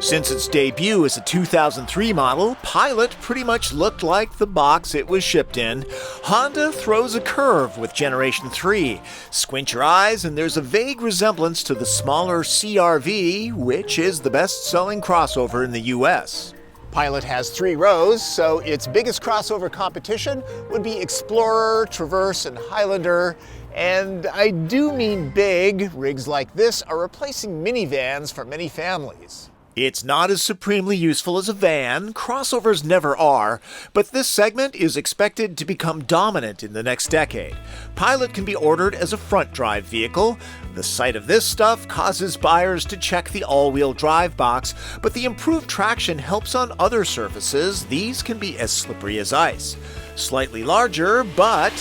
Since its debut as a 2003 model, Pilot pretty much looked like the box it was shipped in. Honda throws a curve with Generation 3. Squint your eyes and there's a vague resemblance to the smaller CR-V, which is the best-selling crossover in the US. Pilot has 3 rows, so its biggest crossover competition would be Explorer, Traverse, and Highlander. And I do mean big. Rigs like this are replacing minivans for many families. It's not as supremely useful as a van, crossovers never are, but this segment is expected to become dominant in the next decade. Pilot can be ordered as a front-drive vehicle. The sight of this stuff causes buyers to check the all-wheel drive box, but the improved traction helps on other surfaces. These can be as slippery as ice. Slightly larger, but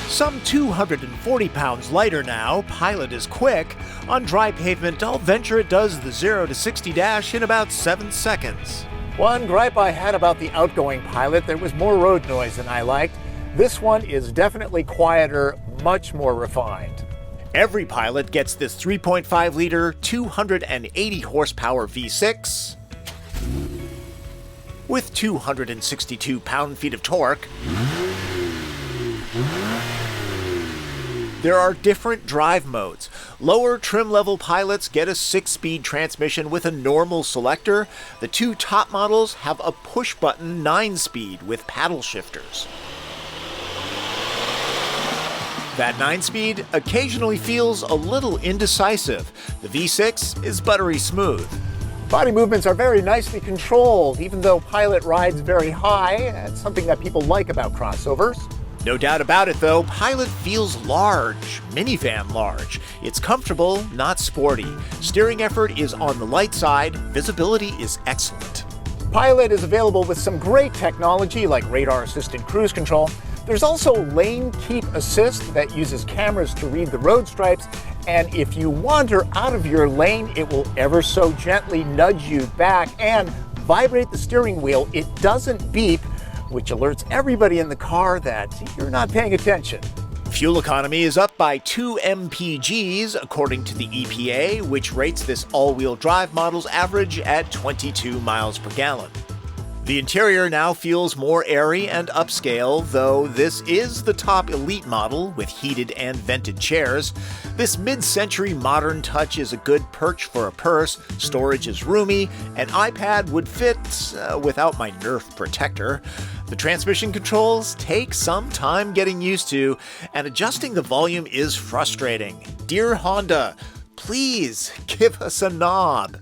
some 240 pounds lighter now, Pilot is quick. On dry pavement, I'll venture it does the 0 to 60 dash in about 7 seconds. One gripe I had about the outgoing Pilot, there was more road noise than I liked. This one is definitely quieter, much more refined. Every Pilot gets this 3.5-liter, 280 horsepower V6 with 262 pound-feet of torque. There are different drive modes. Lower trim-level Pilots get a 6-speed transmission with a normal selector. The 2 top models have a push-button 9-speed with paddle shifters. That 9-speed occasionally feels a little indecisive. The V6 is buttery smooth. Body movements are very nicely controlled, even though Pilot rides very high. That's something that people like about crossovers. No doubt about it, though, Pilot feels large, minivan large. It's comfortable, not sporty. Steering effort is on the light side. Visibility is excellent. Pilot is available with some great technology like radar-assisted cruise control. There's also lane keep assist that uses cameras to read the road stripes. And if you wander out of your lane, it will ever so gently nudge you back and vibrate the steering wheel. It doesn't beep, which alerts everybody in the car that you're not paying attention. Fuel economy is up by 2 mpgs, according to the EPA, which rates this all-wheel drive model's average at 22 miles per gallon. The interior now feels more airy and upscale, though this is the top elite model with heated and vented chairs. This mid-century modern touch is a good perch for a purse, storage is roomy, an iPad would fit without my Nerf protector. The transmission controls take some time getting used to, and adjusting the volume is frustrating. Dear Honda, please give us a knob.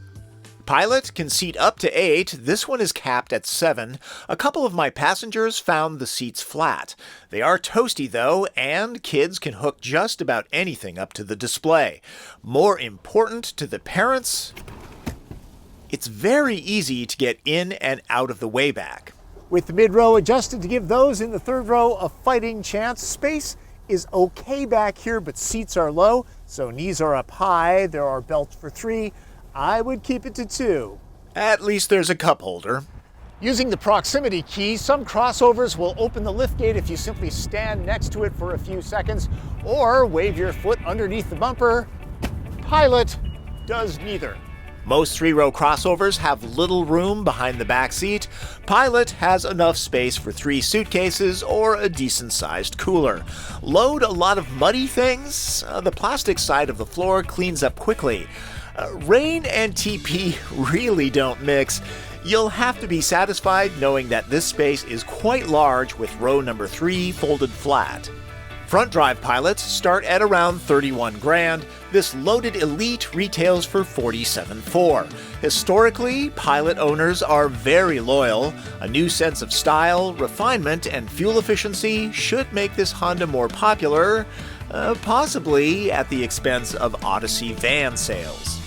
Pilot can seat up to 8, this one is capped at 7. A couple of my passengers found the seats flat. They are toasty though, and kids can hook just about anything up to the display. More important to the parents, it's very easy to get in and out of the way back. With the mid-row adjusted to give those in the third row a fighting chance, space is okay back here, but seats are low, so knees are up high. There are belts for 3. I would keep it to 2. At least there's a cup holder. Using the proximity key, some crossovers will open the liftgate if you simply stand next to it for a few seconds or wave your foot underneath the bumper. Pilot does neither. Most 3-row crossovers have little room behind the back seat. Pilot has enough space for 3 suitcases or a decent-sized cooler. Load a lot of muddy things. The plastic side of the floor cleans up quickly. Rain and TP really don't mix. You'll have to be satisfied knowing that this space is quite large with row number 3 folded flat. Front drive Pilots start at around 31 grand. This loaded Elite retails for 47.4. Historically, Pilot owners are very loyal. A new sense of style, refinement, and fuel efficiency should make this Honda more popular, possibly at the expense of Odyssey van sales.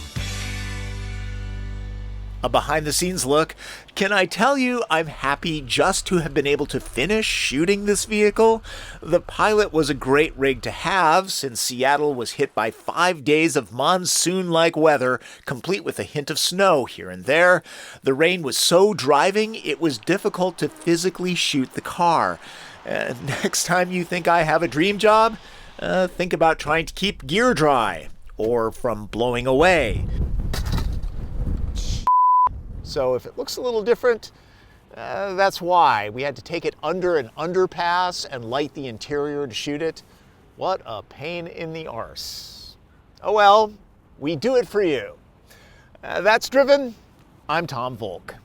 A behind-the-scenes look. Can I tell you I'm happy just to have been able to finish shooting this vehicle? The Pilot was a great rig to have since Seattle was hit by 5 days of monsoon-like weather, complete with a hint of snow here and there. The rain was so driving, it was difficult to physically shoot the car. Next time you think I have a dream job, think about trying to keep gear dry, or from blowing away. So if it looks a little different, that's why. We had to take it under an underpass and light the interior to shoot it. What a pain in the arse. Oh well, we do it for you. That's Driven. I'm Tom Voelk.